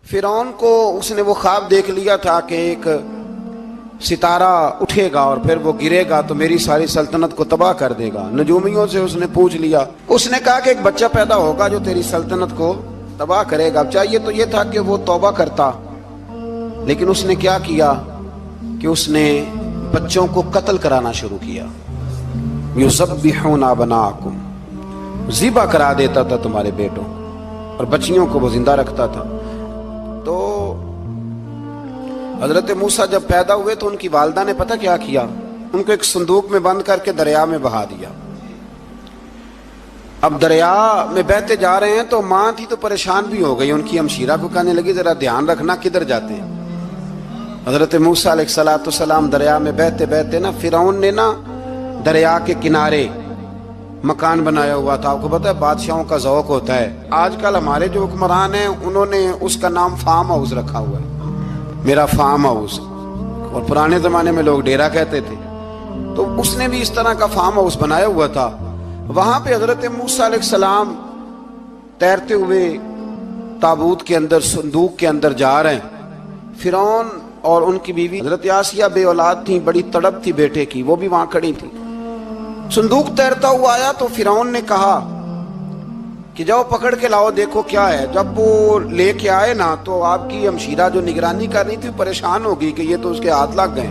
فرعون کو اس نے وہ خواب دیکھ لیا تھا کہ ایک ستارہ اٹھے گا اور پھر وہ گرے گا تو میری ساری سلطنت کو تباہ کر دے گا۔ نجومیوں سے اس نے پوچھ لیا، اس نے کہا کہ ایک بچہ پیدا ہوگا جو تیری سلطنت کو تباہ کرے گا۔ چاہیے تو یہ تھا کہ وہ توبہ کرتا، لیکن اس نے کیا کیا کہ اس نے بچوں کو قتل کرانا شروع کیا۔ یذبحون ابناءکم، ذبح کرا دیتا تھا تمہارے بیٹوں، اور بچیوں کو وہ زندہ رکھتا تھا۔ تو حضرت موسیٰ جب پیدا ہوئے تو ان کی والدہ نے پتہ کیا کیا، ان کو ایک صندوق میں بند کر کے دریا میں بہا دیا۔ اب دریا میں بہتے جا رہے ہیں تو ماں تھی تو پریشان بھی ہو گئی، ان کی ہمشیرہ کو کہنے لگی ذرا دھیان رکھنا کدھر جاتے ہیں۔ حضرت موسیٰ علیہ السلام دریا میں بہتے بہتے فرعون نے دریا کے کنارے مکان بنایا ہوا تھا۔ آپ کو پتہ ہے بادشاہوں کا ذوق ہوتا ہے، آج کل ہمارے جو حکمران ہیں انہوں نے اس کا نام فارم ہاؤس رکھا ہوا ہے، میرا فارم ہاؤس، اور پرانے زمانے میں لوگ ڈیرا کہتے تھے، تو اس نے بھی اس طرح کا فارم ہاؤس بنایا ہوا تھا۔ وہاں پہ حضرت موسیٰ علیہ السلام تیرتے ہوئے تابوت کے اندر، صندوق کے اندر جا رہے ہیں۔ فرعون اور ان کی بیوی حضرت آسیہ بے اولاد تھیں، بڑی تڑپ تھی بیٹے کی، وہ بھی وہاں کھڑی تھی۔ صندوق تیرتا ہوا آیا تو فرعون نے کہا کہ جاؤ پکڑ کے لاؤ دیکھو کیا ہے۔ جب وہ لے کے آئے تو آپ کی ہمشیرہ جو نگرانی کر رہی تھی پریشان ہو گئی کہ یہ تو اس کے ہاتھ لگ گئے،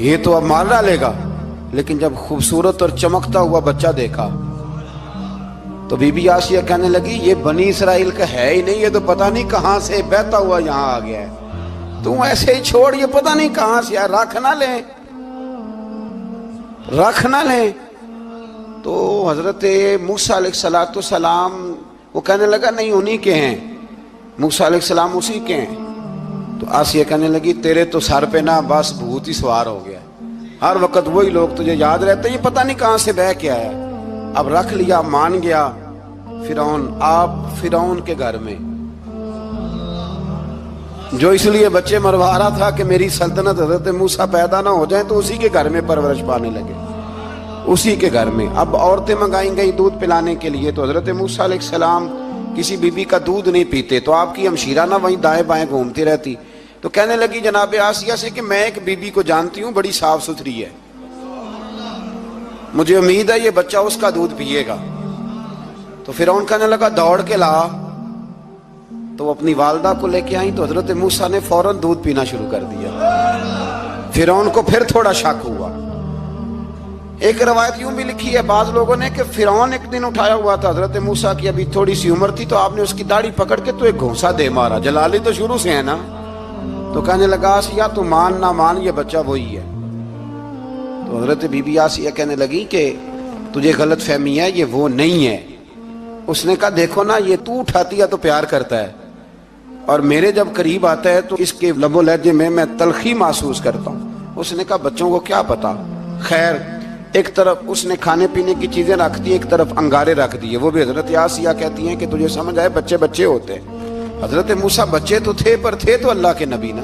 یہ تو اب مار ڈالے گا۔ لیکن جب خوبصورت اور چمکتا ہوا بچہ دیکھا تو بی بی آسیہ کہنے لگی یہ بنی اسرائیل کا ہے ہی نہیں، یہ تو پتہ نہیں کہاں سے بہتا ہوا یہاں آ گیا ہے، تم ایسے ہی چھوڑ، یہ پتہ نہیں کہاں سے ہے، رکھ نہ لیں۔ تو حضرت موسیٰ علیہ السلام وہ کہنے لگا نہیں انہی کے ہیں، موسیٰ علیہ السلام اسی کے ہیں۔ تو آسیہ کہنے لگی تیرے تو سر پہ بس بھوت ہی سوار ہو گیا، ہر وقت وہی لوگ تجھے یاد رہتے، یہ پتہ نہیں کہاں سے بہ کے آیا۔ اب رکھ لیا، مان گیا فرعون۔ آپ فرعون کے گھر میں جو اس لیے بچے مروا رہا تھا کہ میری سلطنت حضرت موسیٰ پیدا نہ ہو جائیں، تو اسی کے گھر میں پرورش پانے لگے، اسی کے گھر میں۔ اب عورتیں منگائیں گئی دودھ پلانے کے لیے، تو حضرت موسیٰ علیہ السلام کسی بی بی کا دودھ نہیں پیتے، تو آپ کی ہمشیرہ وہیں دائیں بائیں گھومتی رہتی۔ تو کہنے لگی جناب آسیہ سے کہ میں ایک بی بی کو جانتی ہوں، بڑی صاف ستھری ہے، مجھے امید ہے یہ بچہ اس کا دودھ پیے گا۔ تو فرعون کہنے لگا دوڑ کے لا، تو وہ اپنی والدہ کو لے کے آئیں تو حضرت موسیٰ نے فوراً دودھ پینا شروع کر دیا۔ فرعون کو پھر تھوڑا شک ہوا۔ ایک روایت یوں بھی لکھی ہے بعض لوگوں نے کہ فرعون ایک دن اٹھایا ہوا تھا حضرت موسیٰ کی، ابھی تھوڑی سی عمر تھی، تو آپ نے اس کی داڑھی پکڑ کے تو ایک گھونسا دے مارا، جلالی تو شروع سے ہے نا۔ تو کہنے لگا آسیہ تو مان نہ مان یہ بچہ وہی ہے۔ تو حضرت بی بی آسیہ کہنے لگی کہ تجھے غلط فہمی ہے، یہ وہ نہیں ہے۔ اس نے کہا دیکھو نا، یہ تو اٹھاتی ہے تو پیار کرتا ہے، اور میرے جب قریب آتا ہے تو اس کے لب و لہجے میں تلخی محسوس کرتا ہوں۔ اس نے کہا بچوں کو کیا پتا۔ خیر، ایک طرف اس نے کھانے پینے کی چیزیں رکھ دی، ایک طرف انگارے رکھ دیے، وہ بھی حضرت آسیہ کہتی ہیں کہ تجھے سمجھ آئے بچے بچے ہوتے ہیں۔ حضرت موسیٰ بچے تو تھے، پر تھے تو اللہ کے نبی نا،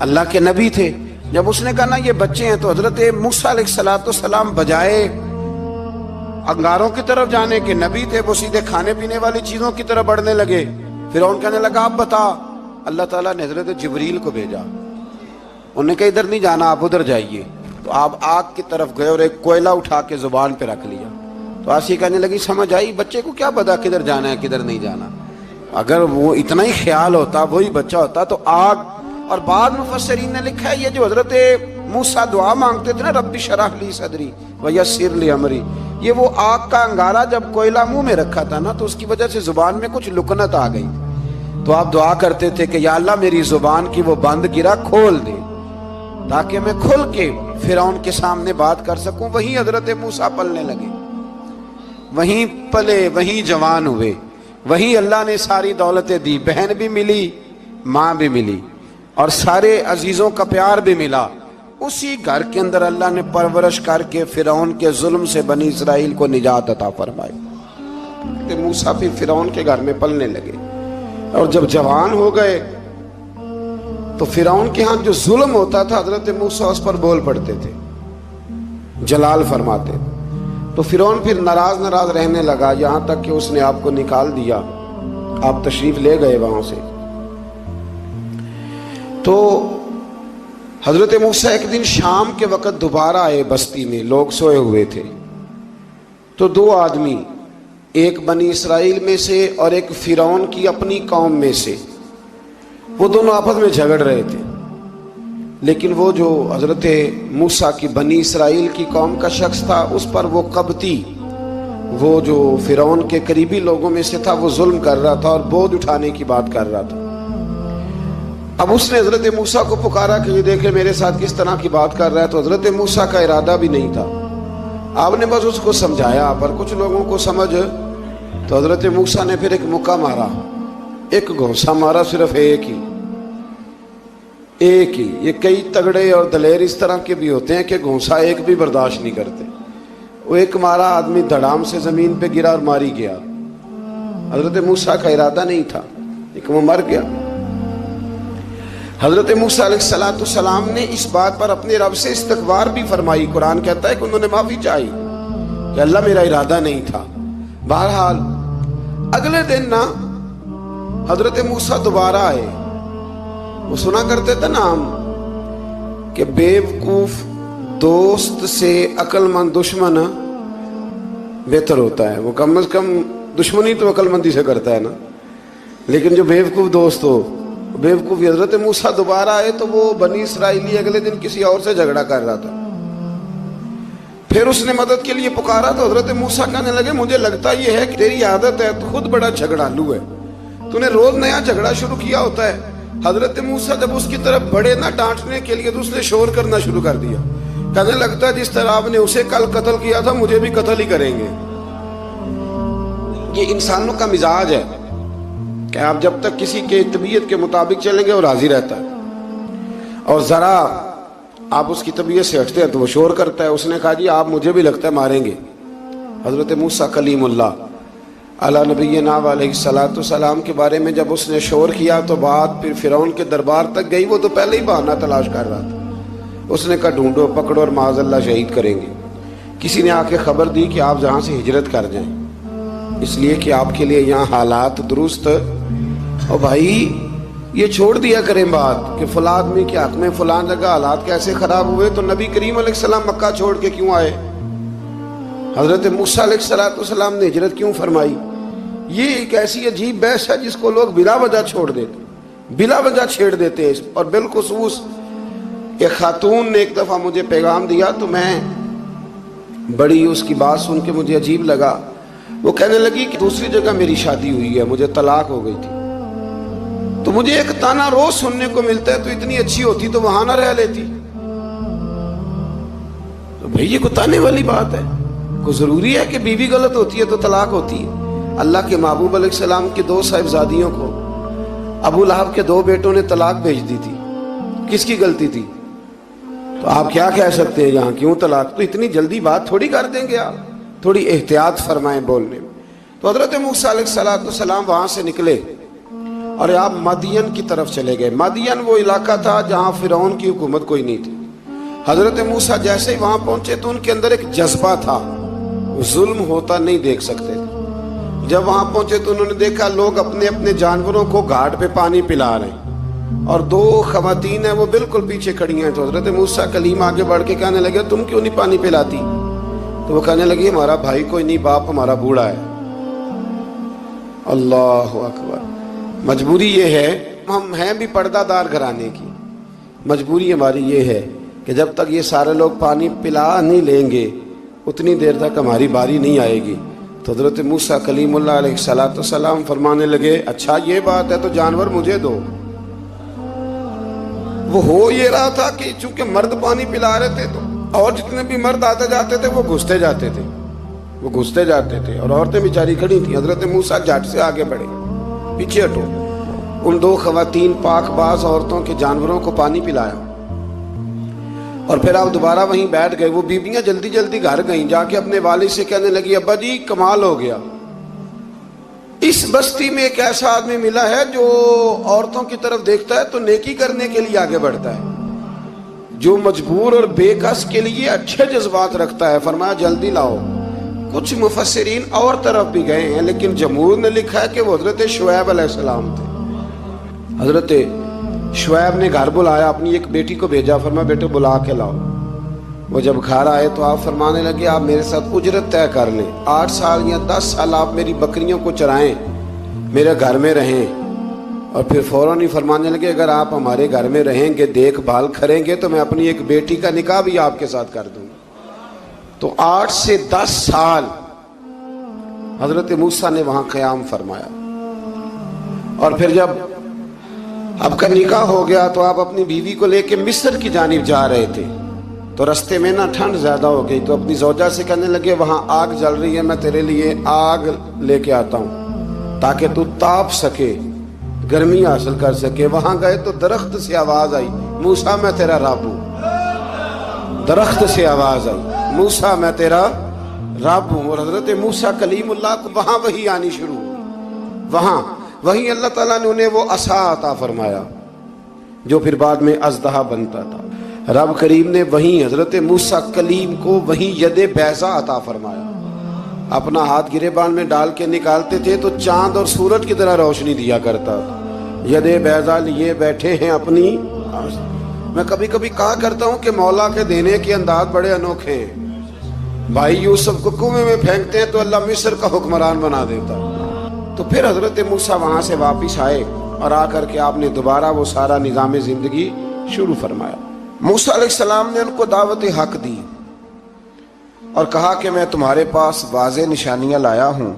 اللہ کے نبی تھے۔ جب اس نے کہا نا یہ بچے ہیں، تو حضرت موسیٰ علیہ السلام بجائے انگاروں کی طرف جانے کے، نبی تھے، وہ سیدھے کھانے پینے والی چیزوں کی طرف بڑھنے لگے۔ فرعون کہنے لگا اب بتا۔ اللہ تعالیٰ نے حضرت جبریل کو بھیجا، انہوں نے کہا ادھر نہیں جانا، آپ ادھر جائیے۔ تو آپ آگ کی طرف گئے اور ایک کوئلہ اٹھا کے زبان پہ رکھ لیا۔ تو آسیہ کہنے لگی سمجھ آئی، بچے کو کیا پتا کدھر جانا ہے کدھر نہیں جانا، اگر وہ اتنا ہی خیال ہوتا وہی بچہ ہوتا تو آگ۔ اور بعض مفسرین نے لکھا ہے یہ جو حضرت موسیٰ دعا مانگتے تھے نا رب اشرح لی صدری ویسر لی امری، یہ وہ آگ کا انگارہ جب کوئلہ منہ میں رکھا تھا نا تو اس کی وجہ سے زبان میں کچھ لکنت آ گئی، تو آپ دعا کرتے تھے کہ یا اللہ میری زبان کی وہ بند گرا کھول دے تاکہ میں کھل کے فرعون کے سامنے بات کر سکوں۔ وہیں حضرت موسیٰ پلنے لگے، وہیں پلے، وہیں جوان ہوئے، وہیں اللہ نے ساری دولتیں دی، بہن بھی ملی، ماں بھی ملی، اور سارے عزیزوں کا پیار بھی ملا۔ اسی گھر کے اندر اللہ نے پرورش کر کے فرعون کے ظلم سے بنی اسرائیل کو نجات عطا فرمائی۔ موسیٰ بھی فرعون کے گھر میں پلنے لگے، اور جب جوان ہو گئے تو فرعون کے ہاں جو ظلم ہوتا تھا حضرت موسیٰ اس پر بول پڑتے تھے، جلال فرماتے۔ تو فرعون پھر ناراض رہنے لگا، یہاں تک کہ اس نے آپ کو نکال دیا آپ تشریف لے گئے وہاں سے. تو حضرت موسیٰ ایک دن شام کے وقت دوبارہ آئے بستی میں، لوگ سوئے ہوئے تھے. تو دو آدمی، ایک بنی اسرائیل میں سے اور ایک فرعون کی اپنی قوم میں سے، وہ دونوں آپس میں جھگڑ رہے تھے. لیکن وہ جو حضرت موسیٰ کی بنی اسرائیل کی قوم کا شخص تھا، اس پر وہ قبطی، وہ جو فرعون کے قریبی لوگوں میں سے تھا، وہ ظلم کر رہا تھا اور بوجھ اٹھانے کی بات کر رہا تھا. اب اس نے حضرت موسیٰ کو پکارا کہ یہ دیکھے میرے ساتھ کس طرح کی بات کر رہا ہے. تو حضرت موسیٰ کا ارادہ بھی نہیں تھا، آپ نے بس اس کو سمجھایا. پر کچھ لوگوں کو سمجھ، تو حضرت موسیٰ نے پھر ایک مکہ مارا، ایک گھونسا مارا، صرف ایک ہی. یہ کئی تگڑے اور دلیر اس طرح کے بھی ہوتے ہیں کہ گھونسا ایک بھی برداشت نہیں کرتے. وہ ایک مارا، آدمی دھڑام سے زمین پہ گرا اور ماری گیا. حضرت موسیٰ کا ارادہ نہیں تھا لیکن وہ مر گیا. حضرت موسیٰ علیہ السلام نے اس بات پر اپنے رب سے استغفار بھی فرمائی. قرآن کہتا ہے کہ انہوں نے معافی چاہی کہ اللہ میرا ارادہ نہیں تھا. بہرحال اگلے دن نا حضرت موسیٰ دوبارہ آئے. وہ سنا کرتے تھے نا ہم کہ بیوقوف دوست سے عقل مند دشمن بہتر ہوتا ہے. وہ کم از کم دشمنی تو عقل مندی سے کرتا ہے نا، لیکن جو بیوقوف دوست ہو بیوقوفی. حضرت موسیٰ دوبارہ آئے تو وہ بنی اسرائیلی اگلے دن کسی اور سے جھگڑا کر رہا تھا. پھر اس نے مدد کے لیے پکارا تو حضرت موسیٰ کہنے لگے مجھے لگتا یہ ہے کہ تیری عادت ہے، تو خود بڑا جھگڑالو ہے، تو نے روز نیا جھگڑا شروع کیا ہوتا ہے. حضرت موسیٰ جب اس کی طرف بڑے نہ ڈانٹنے کے لیے تو اس نے شور کرنا شروع کر دیا. کہنے لگتا ہے جس طرح آپ نے اسے کل قتل کیا تھا مجھے بھی قتل ہی کریں گے. یہ انسانوں کا مزاج ہے کہ آپ جب تک کسی کے طبیعت کے مطابق چلیں گے وہ راضی رہتا ہے، اور ذرا آپ اس کی طبیعت سے ہٹتے ہیں تو وہ شور کرتا ہے. اس نے کہا جی آپ مجھے بھی لگتا ہے ماریں گے. حضرت موسیٰ کلیم اللہ علی نبینا علیہ السلام کے بارے میں جب اس نے شور کیا تو بات پھر فرعون کے دربار تک گئی. وہ تو پہلے ہی بہانہ تلاش کر رہا تھا. اس نے کہا ڈھونڈو پکڑو اور معاذ اللہ شہید کریں گے. کسی نے آ کے خبر دی کہ آپ جہاں سے ہجرت کر جائیں، اس لیے کہ آپ کے لیے یہاں حالات درست. اور بھائی یہ چھوڑ دیا کریں بات کہ فلاں آدمی کے حق میں فلاں جگہ حالات کیسے خراب ہوئے. تو نبی کریم علیہ السلام مکہ چھوڑ کے کیوں آئے؟ حضرت موسیٰ علیہ السلام نے ہجرت کیوں فرمائی؟ یہ ایک ایسی عجیب بحث ہے جس کو لوگ بلا وجہ چھوڑ دیتے، بلا وجہ چھیڑ دیتے ہیں. اور بالخصوص ایک خاتون نے ایک دفعہ مجھے پیغام دیا تو میں بڑی اس کی بات سن کے مجھے عجیب لگا. وہ کہنے لگی کہ دوسری جگہ میری شادی ہوئی ہے، مجھے طلاق ہو گئی تھی، تو مجھے ایک تانا روز سننے کو ملتا ہے تو اتنی اچھی ہوتی تو وہاں نہ رہ لیتی. تو بھئی یہ کوئی تانے والی بات ہے؟ کوئی ضروری ہے کہ بیوی غلط ہوتی ہے تو طلاق ہوتی ہے؟ اللہ کے محبوب علیہ السلام کی دو صاحبزادیوں کو ابو لہب کے دو بیٹوں نے طلاق بھیج دی تھی. کس کی غلطی تھی؟ تو آپ کیا کہہ سکتے ہیں یہاں کیوں طلاق؟ تو اتنی جلدی بات تھوڑی کر دیں گے آپ، تھوڑی احتیاط فرمائیں بولنے میں. تو حضرت موسیٰ علیہ السلام وہاں سے نکلے اور آپ مدین کی طرف چلے گئے. مدین وہ علاقہ تھا جہاں فرعون کی حکومت کوئی نہیں تھی. حضرت موسیٰ جیسے ہی وہاں پہنچے تو ان کے اندر ایک جذبہ تھا، ظلم ہوتا نہیں دیکھ سکتے تھے. جب وہاں پہنچے تو انہوں نے دیکھا لوگ اپنے اپنے جانوروں کو گھاٹ پہ پانی پلا رہے ہیں اور دو خواتین ہیں وہ بالکل پیچھے کھڑی ہیں. تو حضرت موسیٰ کلیم آگے بڑھ کے کہنے لگے تم کیوں نہیں پانی پلاتی؟ تو وہ کہنے لگی ہمارا بھائی کوئی نہیں، باپ ہمارا بوڑھا ہے. اللہ اکبر. مجبوری یہ ہے، ہم ہیں بھی پردہ دار گھرانے کی، مجبوری ہماری یہ ہے کہ جب تک یہ سارے لوگ پانی پلا نہیں لیں گے اتنی دیر تک ہماری باری نہیں آئے گی. تو حضرت موسیٰ کلیم اللہ علیہ السلام فرمانے لگے اچھا یہ بات ہے تو جانور مجھے دو. وہ ہو یہ رہا تھا کہ چونکہ مرد پانی پلا رہے تھے تو اور جتنے بھی مرد آتے جاتے تھے وہ گھستے جاتے تھے اور عورتیں بیچاری کھڑی تھیں. حضرت موسیٰ جھٹ سے آگے بڑھے، پیچھے ہٹو. ان دو خواتین پاک باز عورتوں کے جانوروں کو پانی پلایا اور پھر آپ دوبارہ وہیں بیٹھ گئے. وہ بیویاں جلدی جلدی گھر گئیں، جا کے اپنے والد سے کہنے لگی ابا جی کمال ہو گیا، اس بستی میں ایک ایسا آدمی ملا ہے جو عورتوں کی طرف دیکھتا ہے تو نیکی کرنے کے لیے آگے بڑھتا ہے، جو مجبور اور بے کس کے لیے اچھے جذبات رکھتا ہے. فرمایا جلدی لاؤ، کچھ مفسرین اور طرف بھی گئے ہیں، لیکن جمہور نے لکھا ہے کہ وہ حضرت شعیب علیہ السلام تھے۔ حضرت شعیب نے گھر بلایا، اپنی ایک بیٹی کو بھیجا، فرمایا بیٹے بلا کے لاؤ۔ وہ جب گھر آئے تو آپ فرمانے لگے آپ میرے ساتھ اجرت طے کر لیں، 8 سال یا 10 سال آپ میری بکریوں کو چرائیں، میرے گھر میں رہیں۔ اور پھر فوراً ہی فرمانے لگے اگر آپ ہمارے گھر میں رہیں گے، دیکھ بھال کریں گے، تو میں اپنی ایک بیٹی کا نکاح بھی آپ کے ساتھ کر دوں۔ تو 8 سے 10 سال حضرت موسیٰ نے وہاں قیام فرمایا۔ اور پھر جب آپ کا نکاح ہو گیا تو آپ اپنی بیوی کو لے کے مصر کی جانب جا رہے تھے، تو رستے میں نا ٹھنڈ زیادہ ہو گئی، تو اپنی زوجہ سے کہنے لگے وہاں آگ جل رہی ہے، میں تیرے لیے آگ لے کے آتا ہوں تاکہ تو تاپ سکے، گرمی حاصل کر سکے۔ وہاں گئے تو درخت سے آواز آئی موسیٰ میں تیرا رب ہوں۔ درخت سے آواز آئی موسیٰ میں تیرا رب ہوں۔ اور حضرت موسیٰ کلیم اللہ کو وہاں وحی آنی شروع ہوئی، وہاں وہی اللہ تعالیٰ نے انہیں وہ عصا عطا فرمایا جو پھر بعد میں اژدہا بنتا تھا۔ رب کریم نے وہیں حضرت موسیٰ کلیم کو وہیں ید بیضا عطا فرمایا۔ اپنا ہاتھ گریبان میں ڈال کے نکالتے تھے تو چاند اور سورج کی طرح روشنی دیا کرتا تھا۔ ید بیضا لیے بیٹھے ہیں اپنی۔ میں کبھی کبھی کہا کرتا ہوں کہ مولا کے دینے کے انداز بڑے انوکھے ہیں۔ بھائی یوسف کو کنویں میں پھینکتے ہیں تو اللہ مصر کا حکمران بنا دیتا۔ تو پھر حضرت موسیٰ وہاں سے واپس آئے اور آ کر کے آپ نے دوبارہ وہ سارا نظام زندگی شروع فرمایا۔ موسیٰ علیہ السلام نے ان کو دعوت حق دی اور کہا کہ میں تمہارے پاس واضح نشانیاں لایا ہوں،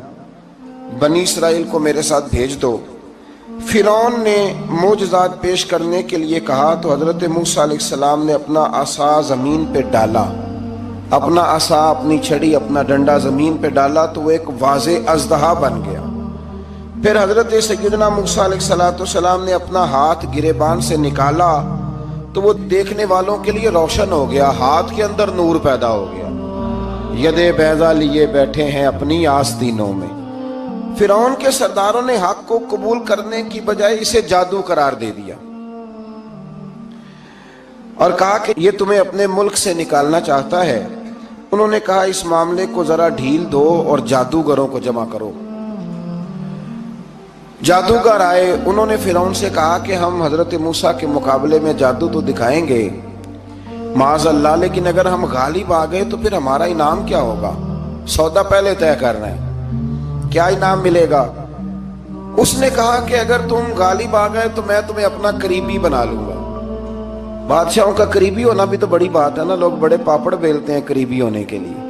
بنی اسرائیل کو میرے ساتھ بھیج دو۔ فرعون نے معجزات پیش کرنے کے لیے کہا تو حضرت موسیٰ علیہ السلام نے اپنا عصا زمین پہ ڈالا، اپنا عصا، اپنی چھڑی، اپنا ڈنڈا زمین پہ ڈالا تو وہ ایک واضح اژدہا بن گیا۔ پھر حضرت سیدنا موسیٰ علیہ السلام نے اپنا ہاتھ گریبان سے نکالا تو وہ دیکھنے والوں کے لیے روشن ہو گیا، ہاتھ کے اندر نور پیدا ہو گیا۔ ید بیضا لیے بیٹھے ہیں اپنی آستینوں میں۔ فرعون کے سرداروں نے حق کو قبول کرنے کی بجائے اسے جادو قرار دے دیا اور کہا کہ یہ تمہیں اپنے ملک سے نکالنا چاہتا ہے۔ انہوں نے کہا اس معاملے کو ذرا ڈھیل دو اور جادوگروں کو جمع کرو۔ جادوگر آئے، انہوں نے فرعون سے کہا کہ ہم حضرت موسیٰ کے مقابلے میں جادو تو دکھائیں گے معاذ اللہ، لیکن اگر ہم غالب آ گئے تو پھر ہمارا انعام کیا ہوگا؟ سودا پہلے طے کرنا ہے، کیا انعام ملے گا؟ اس نے کہا کہ اگر تم غالب آ گئے تو میں تمہیں اپنا قریبی بنا لوں گا۔ بادشاہوں کا قریبی ہونا بھی تو بڑی بات ہے نا، لوگ بڑے پاپڑ بیلتے ہیں قریبی ہونے کے لیے،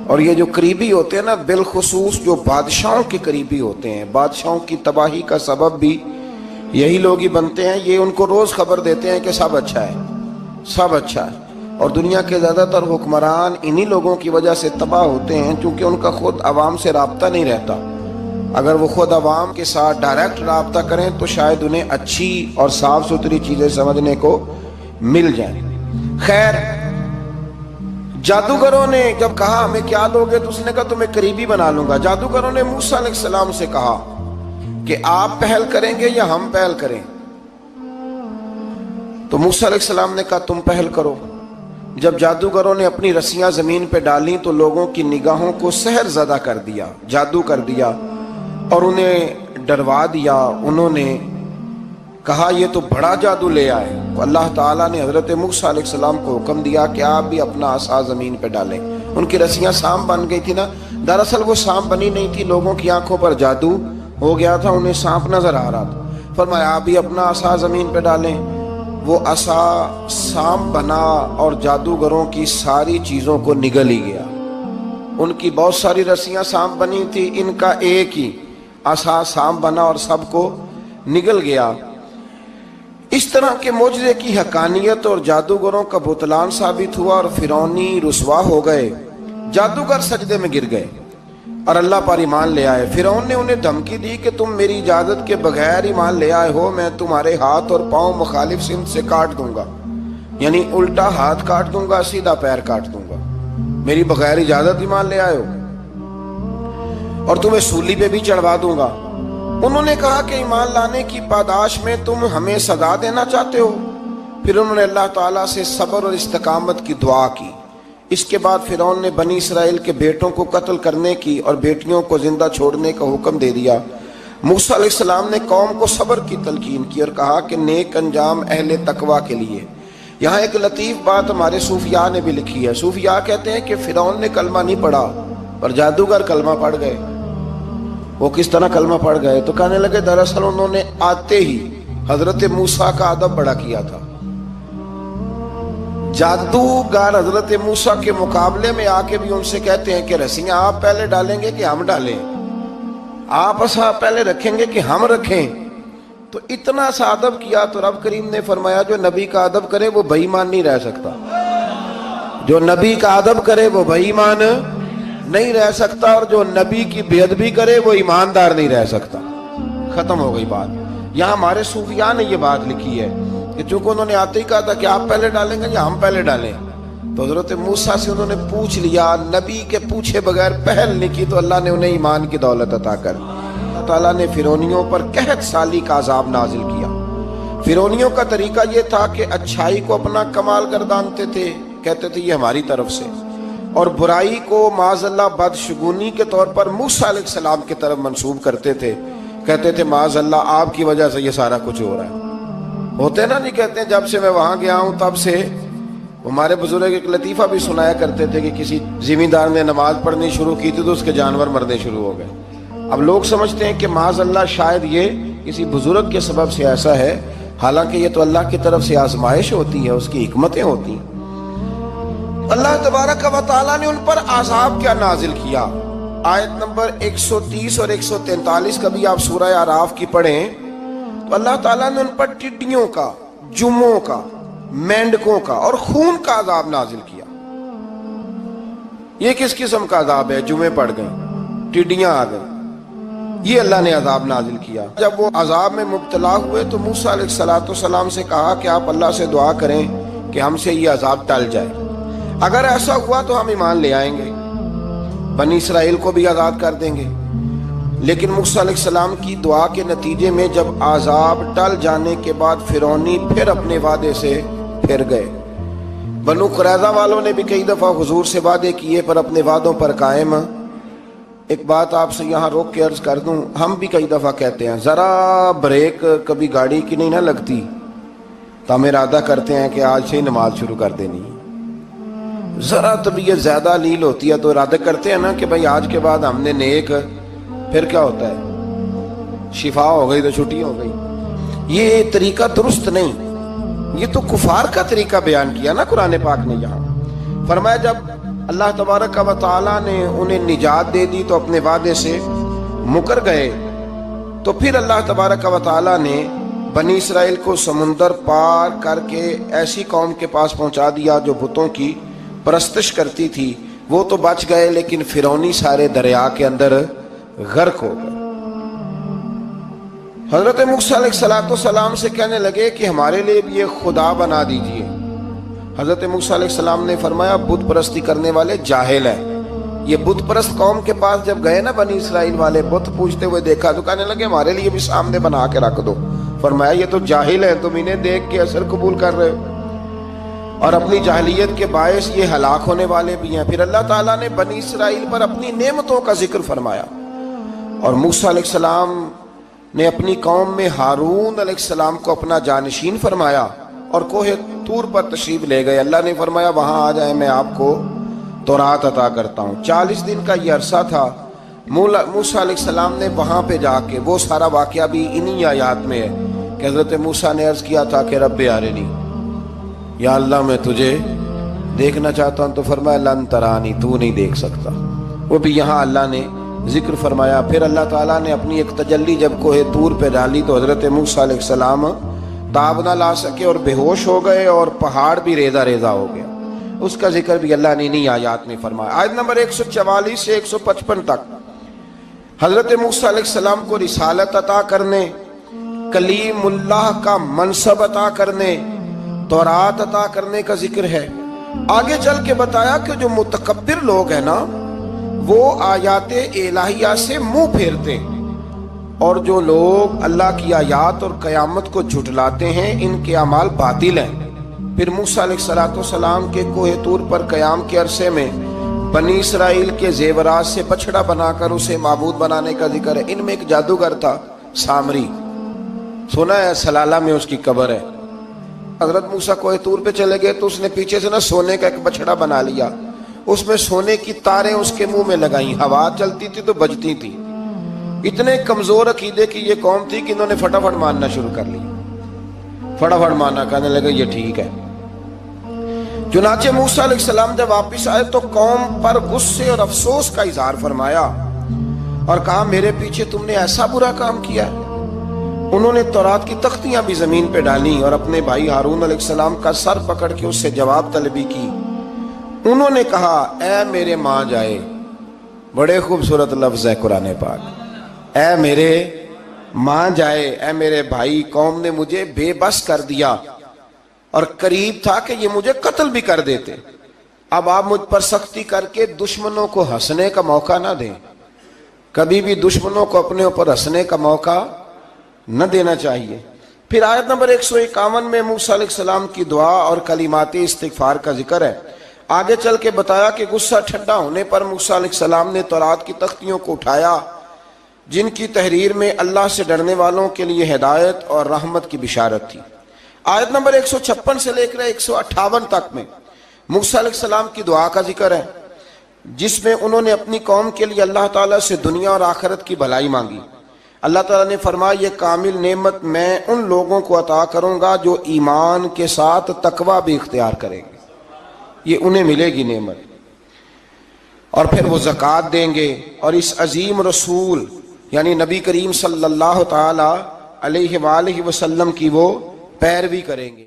اور یہ جو قریبی ہوتے ہیں نا، بالخصوص جو بادشاہوں کے قریبی ہوتے ہیں، بادشاہوں کی تباہی کا سبب بھی یہی لوگ ہی بنتے ہیں۔ یہ ان کو روز خبر دیتے ہیں کہ سب اچھا ہے، سب اچھا ہے، اور دنیا کے زیادہ تر حکمران انہی لوگوں کی وجہ سے تباہ ہوتے ہیں کیونکہ ان کا خود عوام سے رابطہ نہیں رہتا۔ اگر وہ خود عوام کے ساتھ ڈائریکٹ رابطہ کریں تو شاید انہیں اچھی اور صاف ستھری چیزیں سمجھنے کو مل جائیں۔ خیر، جادوگروں نے جب کہا ہمیں کیا دو گے تو اس نے کہا تمہیں قریبی بنا لوں گا۔ جادوگروں نے موسیٰ علیہ السلام سے کہا کہ آپ پہل کریں گے یا ہم پہل کریں؟ تو موسیٰ علیہ السلام نے کہا تم پہل کرو۔ جب جادوگروں نے اپنی رسیاں زمین پہ ڈالیں تو لوگوں کی نگاہوں کو سحر زدہ کر دیا، جادو کر دیا اور انہیں ڈروا دیا۔ انہوں نے کہا یہ تو بڑا جادو لے آئے۔ تو اللہ تعالیٰ نے حضرت موسیٰ علیہ السلام کو حکم دیا کہ آپ بھی اپنا عصا زمین پہ ڈالیں۔ ان کی رسیاں سام بن گئی تھی نا، دراصل وہ سام بنی نہیں تھی، لوگوں کی آنکھوں پر جادو ہو گیا تھا، انہیں سانپ نظر آ رہا تھا۔ فرمایا آپ بھی اپنا عصا زمین پہ ڈالیں۔ وہ عصا سام بنا اور جادوگروں کی ساری چیزوں کو نگل ہی گیا۔ ان کی بہت ساری رسیاں سانپ بنی تھی، ان کا ایک ہی عصا سانپ بنا اور سب کو نگل گیا۔ اس طرح کے معجزے کی حقانیت اور جادوگروں کا بطلان ثابت ہوا اور فرعونی رسوا ہو گئے۔ جادوگر سجدے میں گر گئے اور اللہ پر ایمان لے آئے۔ فرعون نے انہیں دھمکی دی کہ تم میری اجازت کے بغیر ایمان لے آئے ہو، میں تمہارے ہاتھ اور پاؤں مخالف سمت سے کاٹ دوں گا، یعنی الٹا ہاتھ کاٹ دوں گا، سیدھا پیر کاٹ دوں گا، میری بغیر اجازت ایمان لے آئے ہو، اور تمہیں سولی پہ بھی چڑھوا دوں گا۔ انہوں نے کہا کہ ایمان لانے کی پاداش میں تم ہمیں سزا دینا چاہتے ہو؟ پھر انہوں نے اللہ تعالیٰ سے صبر اور استقامت کی دعا کی۔ اس کے بعد فرعون نے بنی اسرائیل کے بیٹوں کو قتل کرنے کی اور بیٹیوں کو زندہ چھوڑنے کا حکم دے دیا۔ موسیٰ علیہ السلام نے قوم کو صبر کی تلقین کی اور کہا کہ نیک انجام اہل تقوی کے لیے۔ یہاں ایک لطیف بات ہمارے صوفیاء نے بھی لکھی ہے۔ صوفیاء کہتے ہیں کہ فرعون نے کلمہ نہیں پڑھا پر جادوگر کلمہ پڑھ گئے۔ وہ کس طرح کلمہ پڑھ گئے؟ تو کہنے لگے دراصل انہوں نے آتے ہی حضرت موسیٰ کا ادب بڑا کیا تھا۔ جادوگر حضرت موسیٰ کے مقابلے میں آ کے بھی ان سے کہتے ہیں کہ رسیاں آپ پہلے ڈالیں گے کہ ہم ڈالیں؟ آپ اصحاب پہلے رکھیں گے کہ ہم رکھیں؟ تو اتنا سا ادب کیا تو رب کریم نے فرمایا جو نبی کا ادب کرے وہ بے ایمان نہیں رہ سکتا۔ جو نبی کا ادب کرے وہ بے ایمان نہیں رہ سکتا، اور جو نبی کی بے ادبی کرے وہ ایماندار نہیں رہ سکتا۔ ختم ہو گئی بات۔ یہاں ہمارے صوفیاء نے یہ بات لکھی ہے کہ چونکہ انہوں نے آتے ہی کہا تھا کہ آپ پہلے ڈالیں گے یا ہم پہلے ڈالیں، تو حضرت موسیٰ سے انہوں نے پوچھ لیا، نبی کے پوچھے بغیر پہل نہیں کی تو اللہ نے انہیں ایمان کی دولت عطا کر دی۔ اللہ تعالیٰ نے فرعونیوں پر قحط سالی کا عذاب نازل کیا۔ فرعونیوں کا طریقہ یہ تھا کہ اچھائی کو اپنا کمال گردانتے تھے، کہتے تھے یہ ہماری طرف سے، اور برائی کو معاذ اللہ بدشگونی کے طور پر موسیٰ علیہ السلام کی طرف منسوب کرتے تھے، کہتے تھے معاذ اللہ آپ کی وجہ سے یہ سارا کچھ ہو رہا ہے۔ ہوتے نا نہیں کہتے ہیں جب سے میں وہاں گیا ہوں تب سے۔ ہمارے بزرگ ایک لطیفہ بھی سنایا کرتے تھے کہ کسی زمیندار نے نماز پڑھنی شروع کی تھی تو اس کے جانور مرنے شروع ہو گئے۔ اب لوگ سمجھتے ہیں کہ معاذ اللہ شاید یہ کسی بزرگ کے سبب سے ایسا ہے، حالانکہ یہ تو اللہ کی طرف سے آزمائش ہوتی ہے، اس کی حکمتیں ہوتی ہیں۔ اللہ تبارک و تعالیٰ نے ان پر عذاب کیا نازل کیا؟ آیت نمبر 130 اور 143 کبھی آپ سورہ اعراف کی پڑھیں تو اللہ تعالیٰ نے ان پر ٹڈیوں کا، جموں کا، مینڈکوں کا اور خون کا عذاب نازل کیا۔ یہ کس قسم کا عذاب ہے؟ جمعے پڑ گئے، ٹڈیاں آ گئیں، یہ اللہ نے عذاب نازل کیا۔ جب وہ عذاب میں مبتلا ہوئے تو موسیٰ علیہ السلام سے کہا کہ آپ اللہ سے دعا کریں کہ ہم سے یہ عذاب ٹل جائے، اگر ایسا ہوا تو ہم ایمان لے آئیں گے، بنی اسرائیل کو بھی آزاد کر دیں گے۔ لیکن موسیٰ علیہ السلام کی دعا کے نتیجے میں جب عذاب ٹل جانے کے بعد فرعونی پھر اپنے وعدے سے پھر گئے۔ بنو قریظہ والوں نے بھی کئی دفعہ حضور سے وعدے کیے پر اپنے وعدوں پر قائم۔ ایک بات آپ سے یہاں روک کے عرض کر دوں، ہم بھی کئی دفعہ کہتے ہیں ذرا بریک کبھی گاڑی کی نہیں نہ لگتی تو ہم ارادہ کرتے ہیں کہ آج سے ہی نماز شروع کر دینی۔ ذرا طبیعت زیادہ لیل ہوتی ہے تو ارادہ کرتے ہیں نا کہ بھائی آج کے بعد ہم نے نیک، پھر کیا ہوتا ہے شفا ہو گئی تو چھٹی ہو گئی۔ یہ طریقہ درست نہیں، یہ تو کفار کا طریقہ بیان کیا نا قرآن پاک نے۔ یہاں فرمایا جب اللہ تبارک و تعالیٰ نے انہیں نجات دے دی تو اپنے وعدے سے مکر گئے، تو پھر اللہ تبارک و تعالیٰ نے بنی اسرائیل کو سمندر پار کر کے ایسی قوم کے پاس پہنچا دیا جو بتوں کی پرستش کرتی تھی۔ وہ تو بچ گئے لیکن فرعونی سارے دریا کے اندر غرق ہو گئے۔ حضرت موسیٰ علیہ السلام سے کہنے لگے کہ ہمارے لیے بھی یہ خدا بنا دیجئے۔ حضرت موسیٰ علیہ السلام نے فرمایا بت پرستی کرنے والے جاہل ہیں۔ یہ بت پرست قوم کے پاس جب گئے نا بنی اسرائیل والے، بت پوجتے ہوئے دیکھا تو کہنے لگے ہمارے لیے بھی سامنے بنا کے رکھ دو۔ فرمایا یہ تو جاہل ہیں، تم انہیں دیکھ کے اثر قبول کر رہے ہو، اور اپنی جاہلیت کے باعث یہ ہلاک ہونے والے بھی ہیں۔ پھر اللہ تعالیٰ نے بنی اسرائیل پر اپنی نعمتوں کا ذکر فرمایا، اور موسیٰ علیہ السلام نے اپنی قوم میں ہارون علیہ السلام کو اپنا جانشین فرمایا اور کوہ طور پر تشریف لے گئے۔ اللہ نے فرمایا وہاں آ جائیں، میں آپ کو تورات عطا کرتا ہوں۔ 40 دن کا یہ عرصہ تھا۔ موسیٰ علیہ السلام نے وہاں پہ جا کے، وہ سارا واقعہ بھی انہی آیات میں ہے کہ حضرت موسیٰ نے عرض کیا تھا کہ رب ارنی، یا اللہ میں تجھے دیکھنا چاہتا ہوں، تو فرمایا لن ترانی، تو نہیں دیکھ سکتا۔ وہ بھی یہاں اللہ نے ذکر فرمایا۔ پھر اللہ تعالیٰ نے اپنی ایک تجلی جب کوہ طور پہ ڈالی تو حضرت موسیٰ علیہ السلام تاب نہ لا سکے اور بے ہوش ہو گئے، اور پہاڑ بھی ریزہ ریزہ ہو گیا۔ اس کا ذکر بھی اللہ نے انہی آیات میں فرمایا۔ آیت نمبر 144 سے 155 تک حضرت موسیٰ علیہ السلام کو رسالت عطا کرنے، کلیم اللہ کا منصب عطا کرنے، تورات عطا کرنے کا ذکر ہے۔ آگے چل کے بتایا کہ جو متکبر لوگ ہیں نا وہ آیات الہیہ سے منہ پھیرتے ہیں، اور جو لوگ اللہ کی آیات اور قیامت کو جھٹلاتے ہیں ان کے اعمال باطل ہیں۔ پھر موسیٰ علیہ السلام کے کوہ طور پر قیام کے عرصے میں بنی اسرائیل کے زیورات سے بچڑا بنا کر اسے معبود بنانے کا ذکر ہے۔ ان میں ایک جادوگر تھا سامری، سنا ہے سلالہ میں اس کی قبر ہے۔ حضرت موسیٰ کوہ طور پہ چلے گئے تو اس نے پیچھے سے سونے کا ایک بچڑا بنا لیا، اس میں سونے کی تاریں اس کے منہ میں لگائیں، ہوا چلتی تھی تو بجتی تھی۔ اتنے کمزور عقیدے کی یہ قوم تھی کہ انہوں نے فٹافٹ ماننا شروع کر لی، فٹافٹ ماننا، کہنے لگے یہ ٹھیک ہے۔ چنانچہ موسیٰ علیہ السلام جب واپس آئے تو قوم پر غصے اور افسوس کا اظہار فرمایا اور کہا میرے پیچھے تم نے ایسا برا کام کیا ہے۔ انہوں نے تورات کی تختیاں بھی زمین پہ ڈالی اور اپنے بھائی ہارون علیہ السلام کا سر پکڑ کے اس سے جواب طلبی کی۔ انہوں نے کہا اے میرے ماں جائے، بڑے خوبصورت لفظ ہے قرآن پاک، اے میرے ماں جائے، اے میرے بھائی، قوم نے مجھے بے بس کر دیا اور قریب تھا کہ یہ مجھے قتل بھی کر دیتے۔ اب آپ مجھ پر سختی کر کے دشمنوں کو ہنسنے کا موقع نہ دیں، کبھی بھی دشمنوں کو اپنے اوپر ہنسنے کا موقع نہ دینا چاہیے۔ پھر آیت نمبر 151 میں موسیٰ علیہ السلام کی دعا اور کلمات استغفار کا ذکر ہے۔ آگے چل کے بتایا کہ غصہ ٹھنڈا ہونے پر موسیٰ علیہ السلام نے تورات کی تختیوں کو اٹھایا جن کی تحریر میں اللہ سے ڈرنے والوں کے لیے ہدایت اور رحمت کی بشارت تھی۔ آیت نمبر 156 سے لے کر 158 تک میں موسیٰ علیہ السلام کی دعا کا ذکر ہے، جس میں انہوں نے اپنی قوم کے لیے اللہ تعالیٰ سے دنیا اور آخرت کی بھلائی مانگی۔ اللہ تعالیٰ نے فرمایا یہ کامل نعمت میں ان لوگوں کو عطا کروں گا جو ایمان کے ساتھ تقوی بھی اختیار کریں گے، یہ انہیں ملے گی نعمت، اور پھر وہ زکوٰۃ دیں گے اور اس عظیم رسول یعنی نبی کریم صلی اللہ تعالی علیہ وآلہ وسلم کی وہ پیروی کریں گے۔